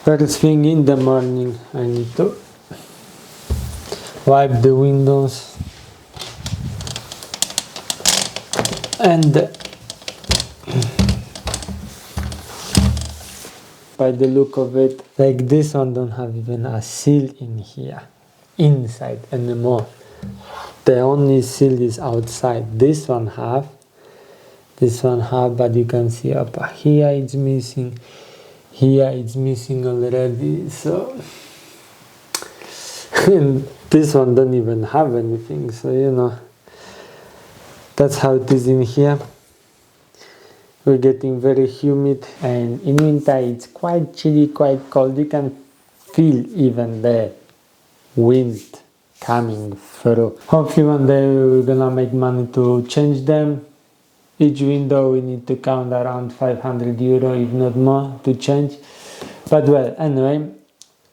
First thing in the morning, I need to wipe the windows, and by the look of it, like this one don't have even a seal in here, inside anymore. The only seal is outside. This one have, but you can see up here it's missing. Here it's missing already, so and this one don't even have anything, so you know, that's how it is in here. We're getting very humid, and in winter it's quite chilly, quite cold. You can feel even the wind coming through. Hopefully one day we're gonna make money to change them. Each window we need to count around 500 euro, if not more, to change. But well, anyway,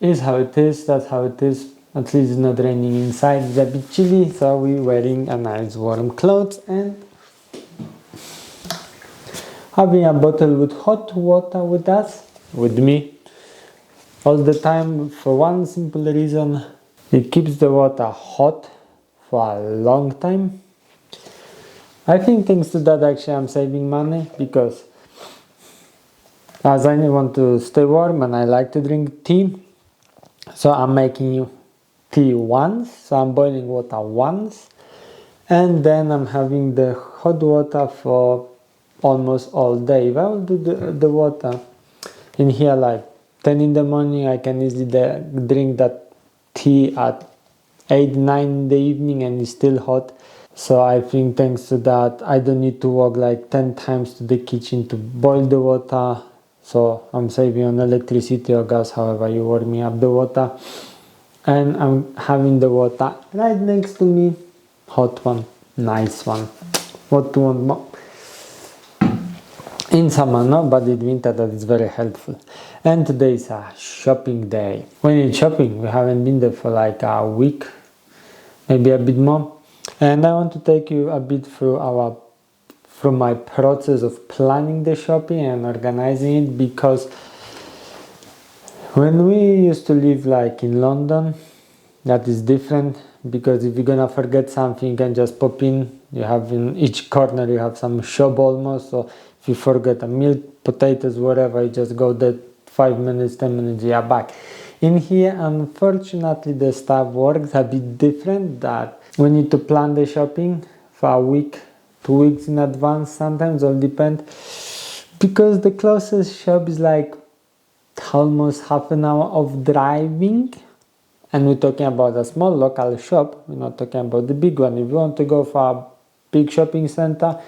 it's how it is, that's how it is. At least it's not raining inside, it's a bit chilly, so we're wearing a nice warm clothes and having a bottle with hot water with us, with me, all the time, for one simple reason. It keeps the water hot for a long time. I think thanks to that actually I'm saving money, because as I want to stay warm and I like to drink tea, so I'm making tea once, so I'm boiling water once, and then I'm having the hot water for almost all day. If I will do the water in here like 10 in the morning, I can easily drink that tea at 8, 9 in the evening and it's still hot. So I think thanks to that I don't need to walk like 10 times to the kitchen to boil the water. So I'm saving on electricity or gas, however you warming up the water. And I'm having the water right next to me. Hot one, nice one. What do you want more? In summer, no, but in winter that is very helpful. And today is a shopping day. When it's shopping, we haven't been there for like a week, maybe a bit more. And I want to take you a bit through my process of planning the shopping and organizing it, because when we used to live like in London, that is different, because if you're gonna forget something, you can just pop in. You have in each corner, you have some shop almost, so if you forget a milk, potatoes, whatever, you just go there 5 minutes, 10 minutes, you are back. In here, unfortunately, the stuff works a bit different, that we need to plan the shopping for a week, 2 weeks in advance, sometimes, all depend, because the closest shop is like almost half an hour of driving, and we're talking about a small local shop, we're not talking about the big one. If you want to go for a big shopping center,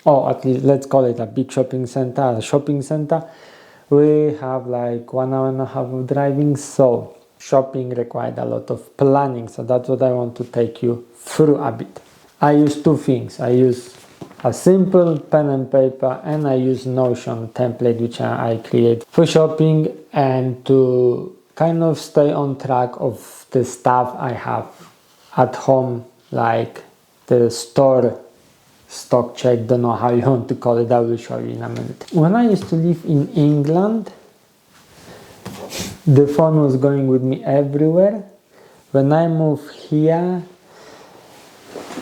or at least let's call it a big shopping center, we have like 1 hour and a half of driving, so shopping required a lot of planning. So that's what I want to take you through a bit. I use two things. I use a simple pen and paper, and I use Notion template, which I create for shopping and to kind of stay on track of the stuff I have at home, like the store stock check, don't know how you want to call it, I will show you in a minute. When I used to live in England, the phone was going with me everywhere. When I moved here,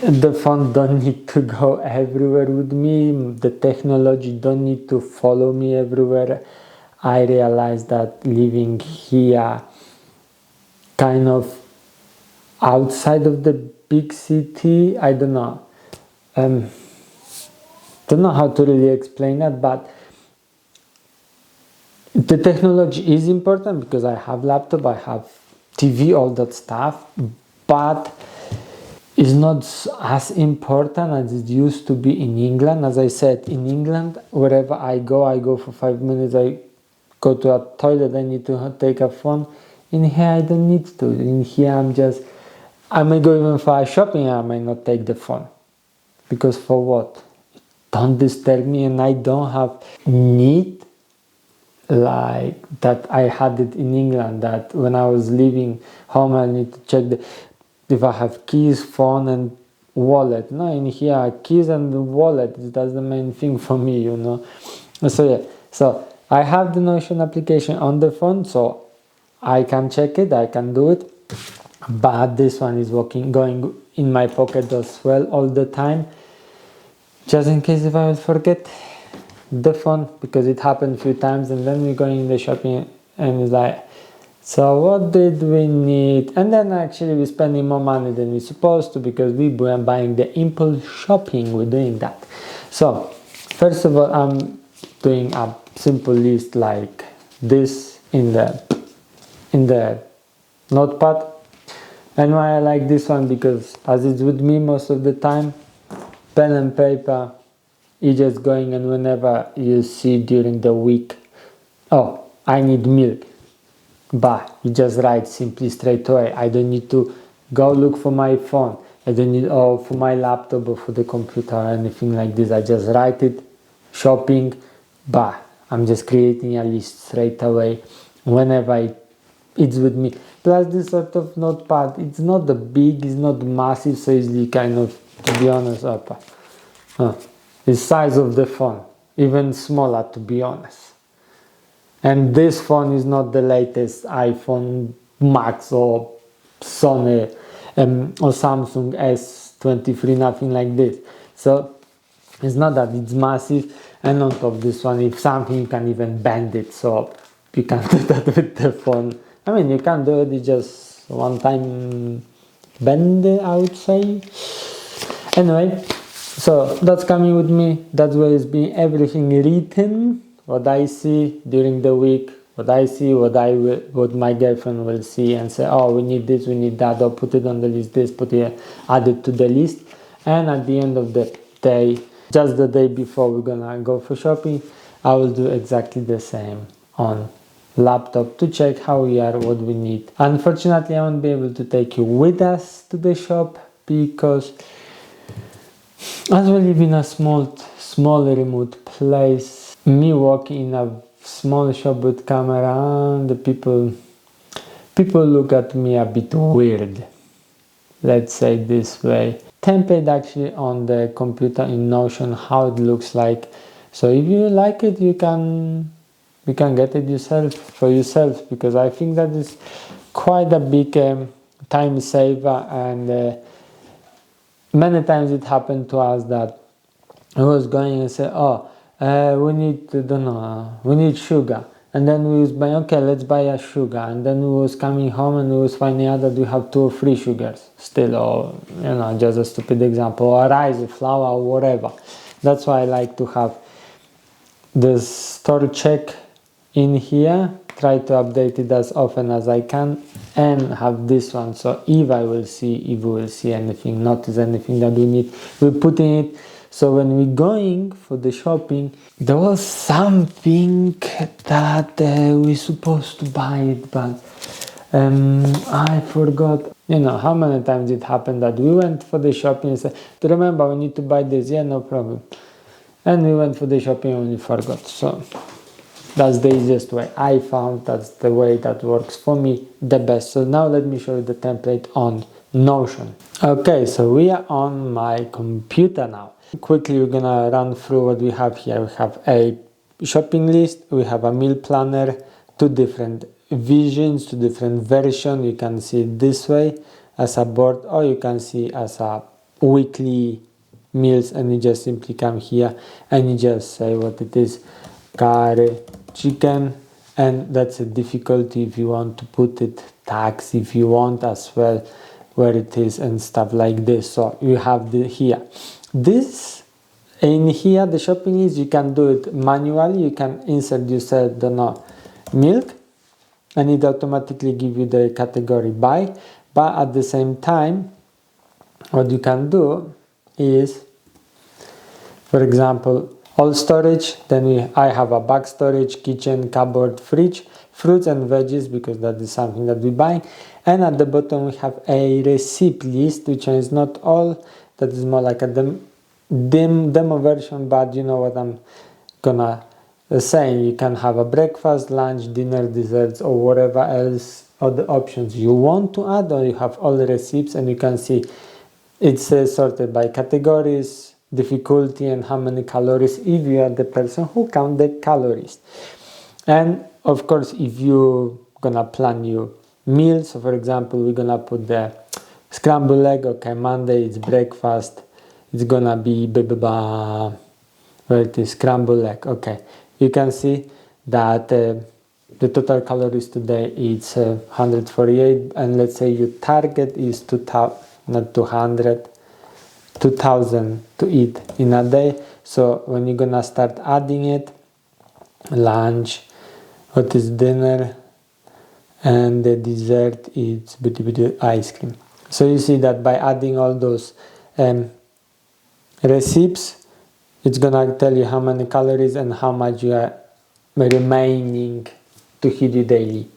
the phone don't need to go everywhere with me, the technology don't need to follow me everywhere. I realized that living here, kind of outside of the big city, I don't know how to really explain that, but the technology is important, because I have laptop, I have TV, all that stuff, but it's not as important as it used to be in England. As I said, in England, wherever I go for 5 minutes, I go to a toilet, I need to take a phone. In here, I don't need to. In here, I may go even for a shopping, I may not take the phone. Because for what? Don't disturb me, and I don't have need like that I had it in England, that when I was leaving home I need to check if I have keys, phone and wallet. No, in here keys and the wallet, that's the main thing for me, you know. So yeah, so I have the Notion application on the phone, so I can check it, I can do it, but this one is going in my pocket as well all the time, just in case if I will forget the phone, because it happened a few times, and then we're going in the shopping and it's like, so what did we need? And then actually we're spending more money than we're supposed to, because we were buying the impulse shopping, we're doing that. So first of all, I'm doing a simple list like this in the notepad. And why I like this one, because as it's with me most of the time, pen and paper, you're just going, and whenever you see during the week, oh, I need milk, but you just write simply straight away. I don't need to go look for my phone. I don't need, oh, for my laptop or for the computer or anything like this. I just write it, shopping, but I'm just creating a list straight away whenever it's with me. Plus this sort of notepad, it's not the big, it's not massive, so easily kind of, to be honest, the size of the phone, even smaller, to be honest. And this phone is not the latest iPhone Max or Sony or Samsung S23, nothing like this. So it's not that it's massive, and on top of this one, if something, you can even bend it, so you can do that with the phone. I mean, you can do it, it's just one time bend it, I would say. Anyway, so that's coming with me. That's where it's been everything written, what I see during the week, what I see, what my girlfriend will see and say, oh, we need this, we need that, or put it on the list, this, add it to the list. And at the end of the day, just the day before we're gonna go for shopping, I will do exactly the same on laptop to check how we are, what we need. Unfortunately, I won't be able to take you with us to the shop, because as we live in a small remote place, me walking in a small shop with camera, the people look at me a bit weird, let's say this way. Template actually on the computer in Notion how it looks like, so if you like it, you can get it for yourself, because I think that is quite a big time saver. And many times it happened to us that I was going and say, oh, we need sugar, and then we was buying, okay, let's buy a sugar, and then we was coming home and we was finding out that we have 2 or 3 sugars still, or just a stupid example, or rice, or flour, or whatever. That's why I like to have this store check in here, try to update it as often as I can, and have this one, so if we will see anything, notice anything that we need, we put in it. So when we're going for the shopping, there was something that we're supposed to buy it, but I forgot. How many times it happened that we went for the shopping and said, remember, we need to buy this, yeah, no problem. And we went for the shopping and we forgot. So that's the easiest way. I found that's the way that works for me the best. So now let me show you the template on Notion. Okay, so we are on my computer now. Quickly, we're gonna run through what we have here. We have a shopping list, we have a meal planner, 2 different visions, 2 different versions. You can see it this way as a board, or you can see as a weekly meals, and you just simply come here and you just say what it is, curry, chicken, and that's a difficulty if you want to put it, tax if you want as well, where it is and stuff like this. So you have here this in here, the shopping list. You can do it manually, you can insert yourself milk, and it automatically give you the category by, but at the same time what you can do is, for example, all storage, then I have a back storage, kitchen, cupboard, fridge, fruits and veggies, because that is something that we buy. And at the bottom we have a recipe list, which is not all, that is more like a demo version, but you know what I'm gonna say. You can have a breakfast, lunch, dinner, desserts, or whatever else other options you want to add, or you have all the recipes, and you can see it's sorted by categories, difficulty, and how many calories, if you are the person who count the calories. And of course, if you gonna plan your meal. So for example, we're gonna put the scrambled egg. Okay, Monday it's breakfast. It's gonna be where it is scrambled egg. Okay, you can see that the total calories today is 148, and let's say your target is 2000, not 200, 2000 to eat in a day. So when you're gonna start adding it, lunch, what is dinner, and the dessert is ice cream. So you see that by adding all those recipes, it's gonna tell you how many calories and how much you are remaining to hit your daily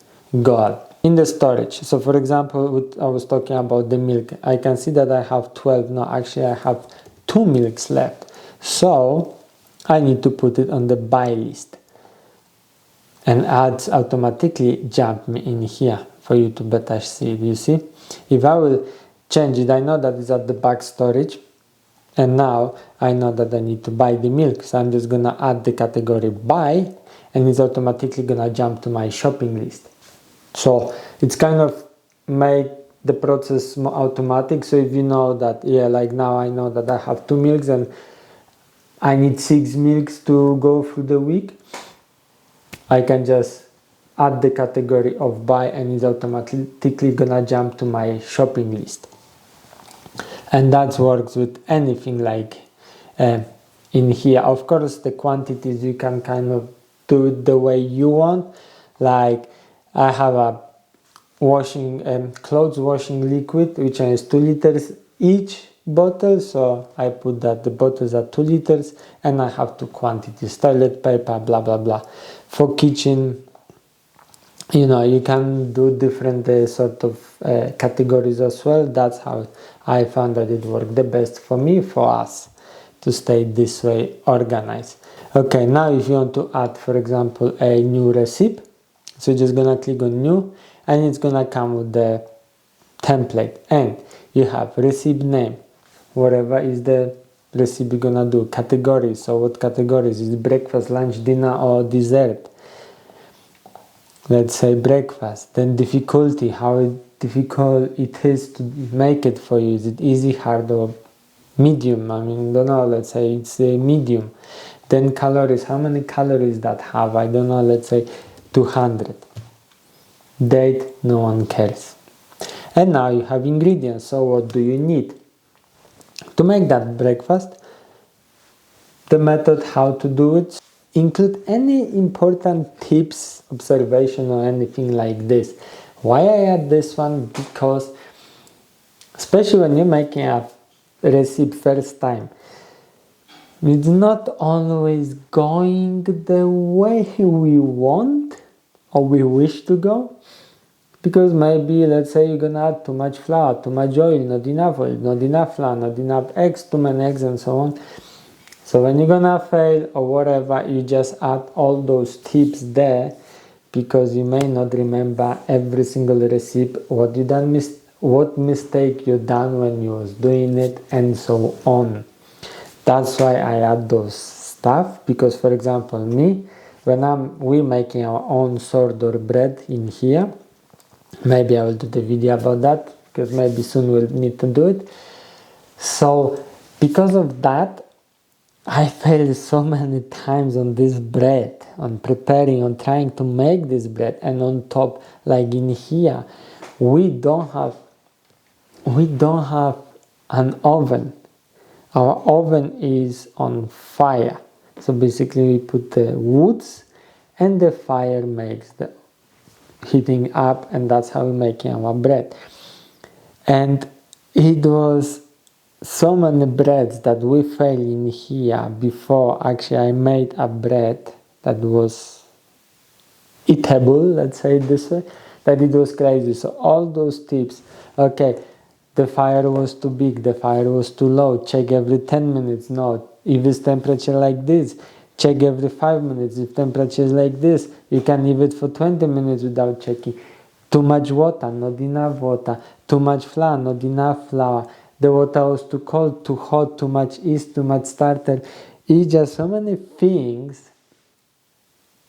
goal. In the storage, so for example, I was talking about the milk. I can see that I have 12. No, actually I have 2 milks left. So I need to put it on the buy list. And ads automatically jump me in here for you to better see it. You see, if I will change it, I know that it's at the back storage, and now I know that I need to buy the milk. So I'm just gonna add the category buy, and it's automatically gonna jump to my shopping list. So it's kind of make the process more automatic. So if you know that, yeah, like now I know that I have 2 milks and I need 6 milks to go through the week, I can just add the category of buy and it's automatically gonna jump to my shopping list. And that works with anything like in here. Of course, the quantities you can kind of do it the way you want. Like I have a clothes washing liquid which is 2 liters each bottle, so I put that the bottles are 2 liters and I have 2 quantities, toilet paper, blah blah blah. For kitchen, you know, you can do different sort of categories as well. That's how I found that it worked the best for me, for us, to stay this way organized. Okay, now if you want to add, for example, a new recipe, so you're just gonna click on new and it's gonna come with the template, and you have recipe name, whatever is the recipe gonna do, categories, so what categories is breakfast, lunch, dinner or dessert. Let's say breakfast. Then difficulty, how difficult it is to make it for you. Is it easy, hard or medium? I mean, don't know, let's say it's a medium. Then calories, how many calories that have? I don't know, let's say 200. Date, no one cares. And now you have ingredients, so what do you need to make that breakfast? The method how to do it, include any important tips, observation or anything like this. Why I add this one? Because especially when you're making a recipe first time, it's not always going the way we want or we wish to go. Because maybe, let's say, you're gonna add too much flour, too much oil, not enough flour, not enough eggs, too many eggs and so on. So when you're gonna fail or whatever, you just add all those tips there, because you may not remember every single recipe, what you done, what mistake you done when you was doing it, and so on. That's why I add those stuff, because for example, me, when we making our own sourdough bread in here, maybe I will do the video about that, because maybe soon we'll need to do it. So because of that, I failed so many times on this bread, on preparing, on trying to make this bread, and on top, like in here, we don't have an oven. Our oven is on fire. So basically we put the woods and the fire makes the heating up, and that's how we're making our bread. And it was so many breads that we failed in here before actually I made a bread that was eatable, let's say it this way, that it was crazy. So all those tips, okay, the fire was too big, the fire was too low, check every 10 minutes, no, if it's temperature like this, check every 5 minutes, if temperature is like this, you can leave it for 20 minutes without checking. Too much water, not enough water, too much flour, not enough flour, the water was too cold, too hot, too much yeast, too much starter. It's just so many things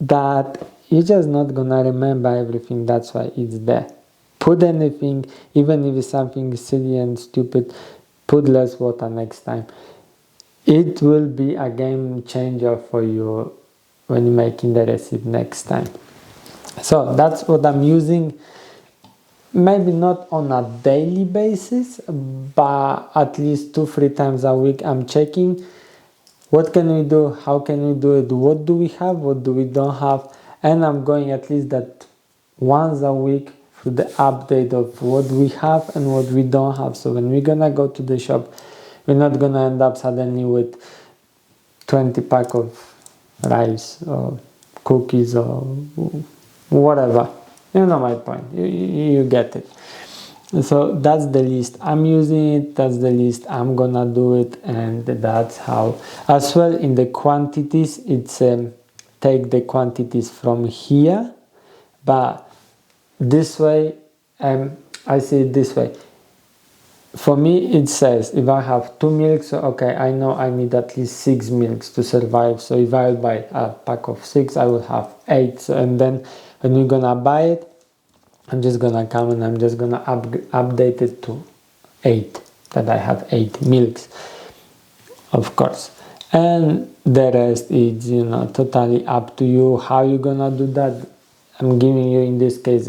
that you're just not gonna remember everything. That's why it's there. Put anything, even if it's something silly and stupid, put less water next time. It will be a game changer for you when you're making the recipe next time. So that's what I'm using. Maybe not on a daily basis, but at least 2-3 times a week I'm checking what can we do, how can we do it, what do we have, what do we don't have, and I'm going at least that once a week through the update of what we have and what we don't have. So when we're gonna go to the shop, we're not gonna end up suddenly with 20 pack of rice or cookies or whatever. You know my point. You get it. So that's the list I'm using it, that's the list I'm gonna do it, and that's how. As well, in the quantities, it's take the quantities from here, but this way, I see it this way. For me, it says if I have 2 milks, okay, I know I need at least 6 milks to survive. So if I buy a pack of 6, I will have 8. So, and then when you're gonna buy it, I'm just gonna come and I'm just gonna update it to 8, that I have 8 milks, of course. And the rest is, totally up to you how you're gonna do that. I'm giving you, in this case,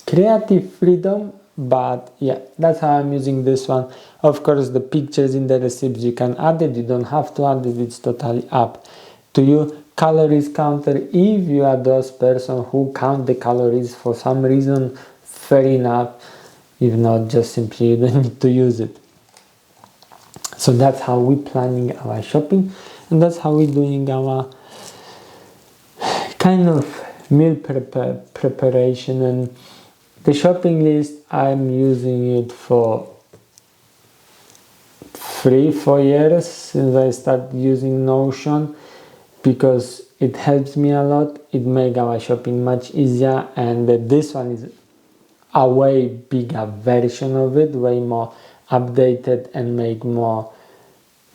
creative freedom, but yeah, that's how I'm using this one. Of course, the pictures in the recipes, you can add it, you don't have to add it, it's totally up to you. Calories counter, if you are those person who count the calories for some reason, fair enough. If not, just simply you don't need to use it. So that's how we're planning our shopping, and that's how we're doing our kind of meal preparation. And the shopping list, I'm using it for 3-4 years since I started using Notion, because it helps me a lot. It makes our shopping much easier, and this one is a way bigger version of it, way more updated, and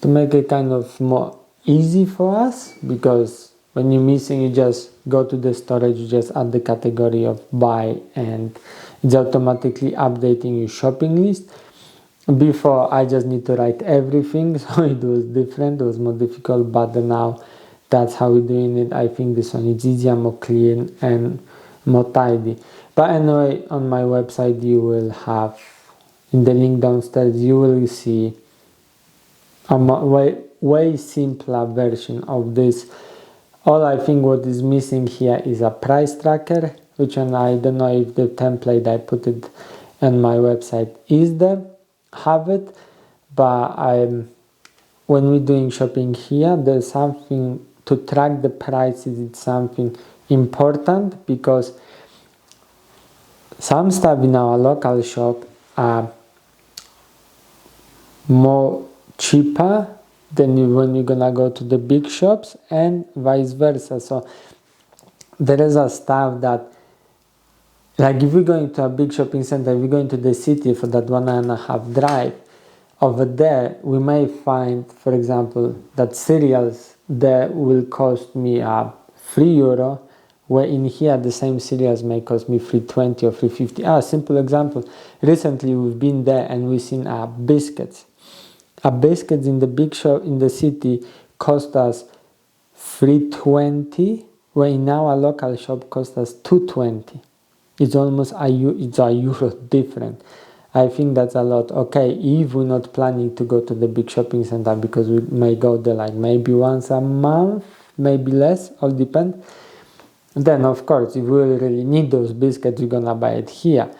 to make it kind of more easy for us, because when you're missing, you just go to the storage, you just add the category of buy, and it's automatically updating your shopping list. Before, I just need to write everything, so it was different, it was more difficult, but now that's how we're doing it. I think this one is easier, more clean, and more tidy. But anyway, on my website, you will have, in the link downstairs, you will see a way simpler version of this. All I think what is missing here is a price tracker, which one I don't know if the template I put it on my website is there, have it, but when we're doing shopping here, there's something to track the prices. It's something important, because some stuff in our local shop are more cheaper than when you're gonna go to the big shops, and vice versa. So there is a stuff that, like if we're going to a big shopping center, if we're going to the city for that 1.5 drive, over there we may find, for example, that cereals there will cost me €3, where in here the same cereals may cost me $3.20 or $3.50. Simple example. Recently we've been there and we've seen biscuits. Biscuits in the big shop in the city cost us $3.20, where in our local shop cost us $2.20. It's almost a euro different. I think that's a lot. Okay, if we're not planning to go to the big shopping center, because we may go there like maybe once a month, maybe less, all depends. Then of course, if we really need those biscuits, we're gonna buy it here.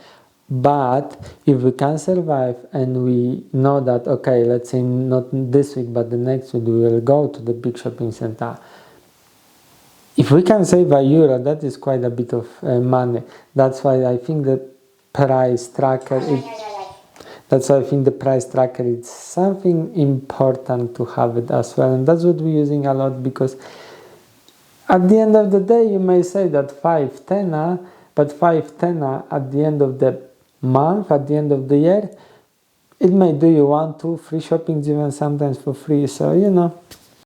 But if we can survive and we know that, okay, let's say not this week, but the next week we will go to the big shopping center. If we can save €1, that is quite a bit of money. That's why I think the price tracker is something important to have it as well. And that's what we're using a lot, because at the end of the day, you may say that 5 but 5 at the end of the month, at the end of the year, it may do you 1, 2, 3 shoppings even sometimes for free. So